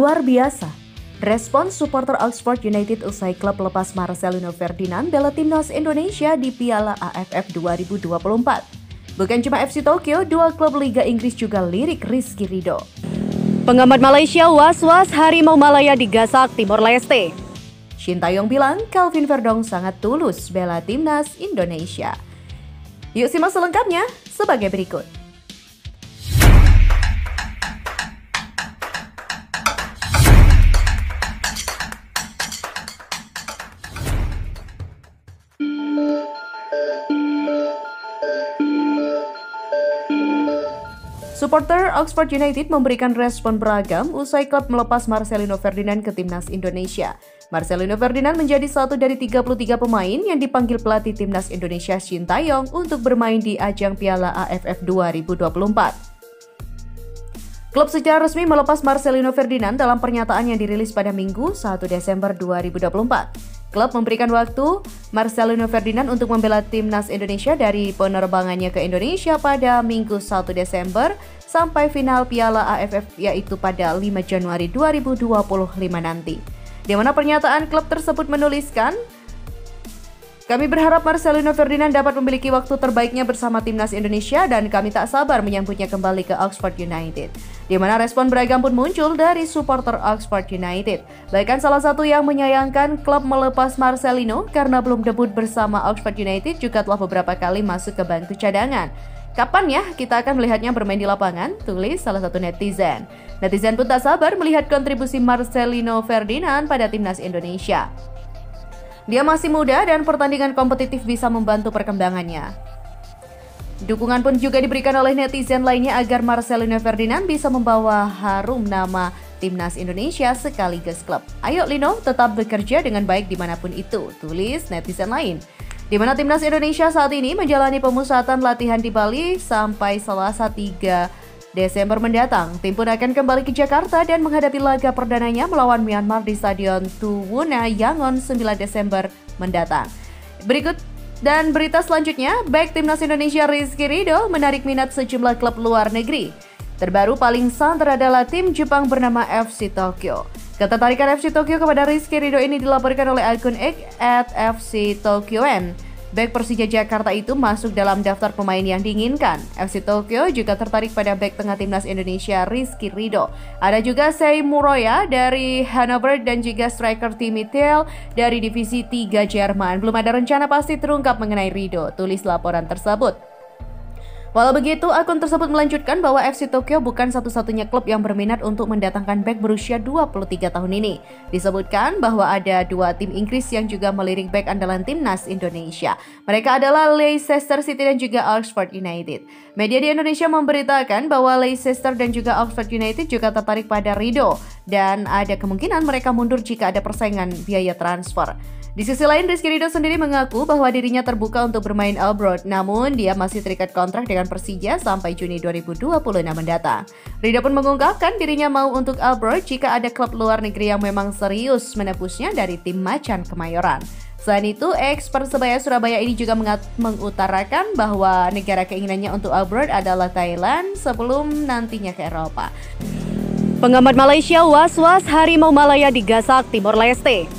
Luar biasa. Respons supporter Oxford United usai klub lepas Marcelino Ferdinand bela timnas Indonesia di Piala AFF 2024. Bukan cuma FC Tokyo, dua klub Liga Inggris juga lirik Rizky Ridho. Pengamat Malaysia was-was Harimau Malaya digasak Timor Leste. Shin Tae-yong bilang Kelvin Verdong sangat tulus bela timnas Indonesia. Yuk simak selengkapnya sebagai berikut. Supporter Oxford United memberikan respon beragam usai klub melepas Marcelino Ferdinand ke timnas Indonesia. Marcelino Ferdinand menjadi satu dari 33 pemain yang dipanggil pelatih timnas Indonesia Shin Tae-yong untuk bermain di ajang Piala AFF 2024. Klub secara resmi melepas Marcelino Ferdinand dalam pernyataan yang dirilis pada Minggu 1 Desember 2024. Klub memberikan waktu Marcelino Ferdinand untuk membela timnas Indonesia dari penerbangannya ke Indonesia pada Minggu 1 Desember sampai final Piala AFF yaitu pada 5 Januari 2025 nanti. Di mana pernyataan klub tersebut menuliskan, "Kami berharap Marcelino Ferdinand dapat memiliki waktu terbaiknya bersama timnas Indonesia dan kami tak sabar menyambutnya kembali ke Oxford United." Di mana respon beragam pun muncul dari supporter Oxford United. Bahkan salah satu yang menyayangkan klub melepas Marcelino karena belum debut bersama Oxford United juga telah beberapa kali masuk ke bangku cadangan. "Kapan ya kita akan melihatnya bermain di lapangan?" tulis salah satu netizen. Netizen pun tak sabar melihat kontribusi Marcelino Ferdinand pada timnas Indonesia. Dia masih muda dan pertandingan kompetitif bisa membantu perkembangannya. Dukungan pun juga diberikan oleh netizen lainnya agar Marcelino Ferdinand bisa membawa harum nama timnas Indonesia sekaligus klub. "Ayo Lino, tetap bekerja dengan baik dimanapun itu," tulis netizen lain. Di mana timnas Indonesia saat ini menjalani pemusatan latihan di Bali sampai Selasa 3 Desember mendatang. Tim pun akan kembali ke Jakarta dan menghadapi laga perdananya melawan Myanmar di Stadion Tuwuna Yangon 9 Desember mendatang. Berikut dan berita selanjutnya, bek timnas Indonesia Rizky Ridho menarik minat sejumlah klub luar negeri. Terbaru paling santer adalah tim Jepang bernama FC Tokyo. Ketertarikan FC Tokyo kepada Rizky Ridho ini dilaporkan oleh akun X @FC_Tokyoen. Bek Persija Jakarta itu masuk dalam daftar pemain yang diinginkan. FC Tokyo juga tertarik pada bek tengah timnas Indonesia Rizky Ridho. Ada juga Sei Muroya dari Hannover dan juga striker Timmy Thiel dari divisi 3 Jerman. Belum ada rencana pasti terungkap mengenai Ridho, tulis laporan tersebut. Walau begitu, akun tersebut melanjutkan bahwa FC Tokyo bukan satu-satunya klub yang berminat untuk mendatangkan bek berusia 23 tahun ini. Disebutkan bahwa ada dua tim Inggris yang juga melirik bek andalan timnas Indonesia. Mereka adalah Leicester City dan juga Oxford United. Media di Indonesia memberitakan bahwa Leicester dan juga Oxford United juga tertarik pada Ridho dan ada kemungkinan mereka mundur jika ada persaingan biaya transfer. Di sisi lain, Rizky Ridho sendiri mengaku bahwa dirinya terbuka untuk bermain abroad, namun dia masih terikat kontrak dengan Persija sampai Juni 2026 mendatang. Ridho pun mengungkapkan dirinya mau untuk abroad jika ada klub luar negeri yang memang serius menebusnya dari tim Macan Kemayoran. Selain itu, ex Persebaya Surabaya ini juga mengutarakan bahwa negara keinginannya untuk abroad adalah Thailand sebelum nantinya ke Eropa. Pengamat Malaysia was-was Harimau Malaya digasak Timor Leste.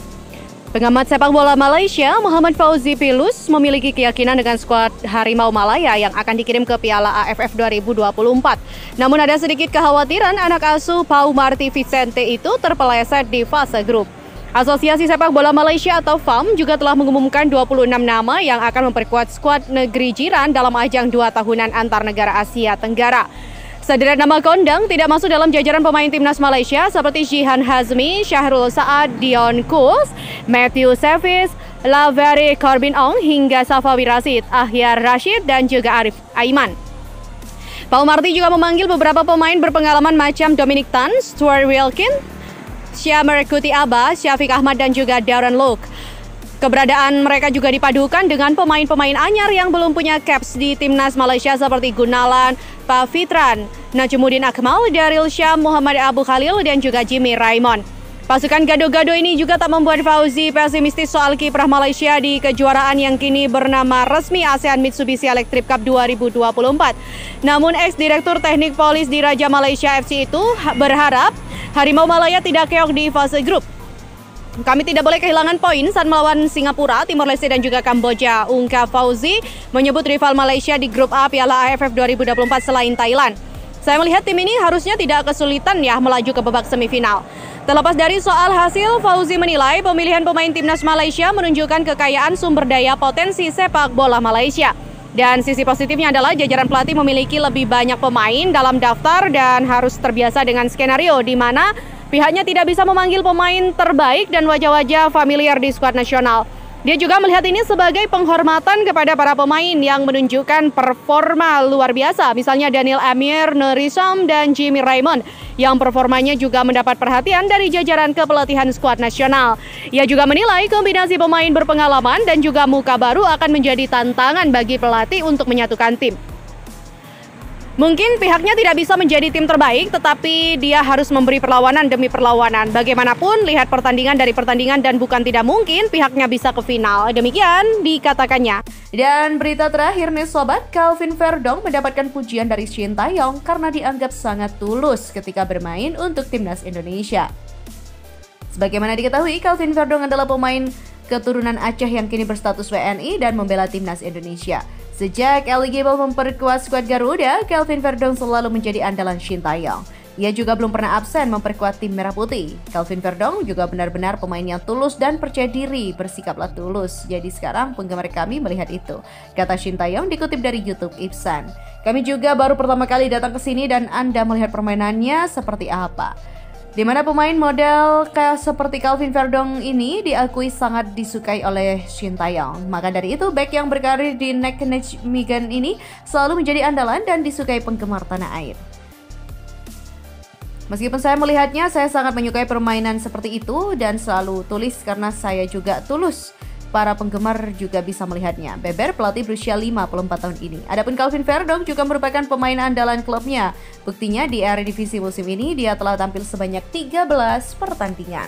Pengamat sepak bola Malaysia, Muhammad Fauzi Pilus, memiliki keyakinan dengan skuad Harimau Malaya yang akan dikirim ke Piala AFF 2024. Namun ada sedikit kekhawatiran anak asuh Pau Marti Vicente itu terpeleset di fase grup. Asosiasi Sepak Bola Malaysia atau FAM juga telah mengumumkan 26 nama yang akan memperkuat skuad negeri jiran dalam ajang 2 tahunan antar negara Asia Tenggara. Sederet nama kondang tidak masuk dalam jajaran pemain timnas Malaysia seperti Jihan Hazmi, Syahrul Saad, Dion Kuls, Matthew Sevis, Laveri Corbin Ong hingga Safawi Rashid, Ahyar Rashid dan juga Arif Aiman. Paul Marty juga memanggil beberapa pemain berpengalaman macam Dominic Tan, Stuart Wilkin, Syamar Kuti Abba, Syafiq Ahmad dan juga Darren Loke. Keberadaan mereka juga dipadukan dengan pemain-pemain anyar yang belum punya caps di timnas Malaysia seperti Gunalan, Pak Fitran, Najmuddin Akmal, Daryl Syam, Muhammad Abu Khalil dan juga Jimmy Raymond. Pasukan gado-gado ini juga tak membuat Fauzi pesimistis soal kiprah Malaysia di kejuaraan yang kini bernama resmi ASEAN Mitsubishi Electric Cup 2024. Namun ex-direktur teknik Polis Diraja Malaysia FC itu berharap Harimau Malaya tidak keok di fase grup. Kami tidak boleh kehilangan poin saat melawan Singapura, Timor Leste dan juga Kamboja, ungkap Fauzi menyebut rival Malaysia di grup A Piala AFF 2024 selain Thailand. Saya melihat tim ini harusnya tidak kesulitan ya melaju ke babak semifinal. Terlepas dari soal hasil, Fauzi menilai pemilihan pemain timnas Malaysia menunjukkan kekayaan sumber daya potensi sepak bola Malaysia. Dan sisi positifnya adalah jajaran pelatih memiliki lebih banyak pemain dalam daftar dan harus terbiasa dengan skenario di mana pihaknya tidak bisa memanggil pemain terbaik dan wajah-wajah familiar di skuad nasional. Dia juga melihat ini sebagai penghormatan kepada para pemain yang menunjukkan performa luar biasa. Misalnya Daniel Amir, Nerisam, dan Jimmy Raymond yang performanya juga mendapat perhatian dari jajaran kepelatihan skuad nasional. Ia juga menilai kombinasi pemain berpengalaman dan juga muka baru akan menjadi tantangan bagi pelatih untuk menyatukan tim. Mungkin pihaknya tidak bisa menjadi tim terbaik, tetapi dia harus memberi perlawanan demi perlawanan. Bagaimanapun, lihat pertandingan dari pertandingan dan bukan tidak mungkin pihaknya bisa ke final. Demikian dikatakannya. Dan berita terakhir nih sobat, Kelvin Verdong mendapatkan pujian dari Shin Taeyong karena dianggap sangat tulus ketika bermain untuk timnas Indonesia. Sebagaimana diketahui, Kelvin Verdong adalah pemain keturunan Aceh yang kini berstatus WNI dan membela timnas Indonesia. Sejak eligible memperkuat skuad Garuda, Kelvin Verdong selalu menjadi andalan Shin Taeyong. Ia juga belum pernah absen memperkuat tim Merah Putih. Kelvin Verdong juga benar-benar pemain yang tulus dan percaya diri, bersikaplah tulus. Jadi sekarang penggemar kami melihat itu, kata Shin Taeyong dikutip dari YouTube Ipsan. Kami juga baru pertama kali datang ke sini dan Anda melihat permainannya seperti apa. Di mana pemain model seperti Kelvin Verdong ini diakui sangat disukai oleh Shin Taeyong. Maka dari itu, bek yang berkarir di Nijmegen ini selalu menjadi andalan dan disukai penggemar tanah air. Meskipun saya melihatnya, saya sangat menyukai permainan seperti itu dan selalu tulis karena saya juga tulus. Para penggemar juga bisa melihatnya, beber pelatih berusia 54 tahun ini. Adapun Kelvin Verdong juga merupakan pemain andalan klubnya. Buktinya di Eredivisie musim ini dia telah tampil sebanyak 13 pertandingan.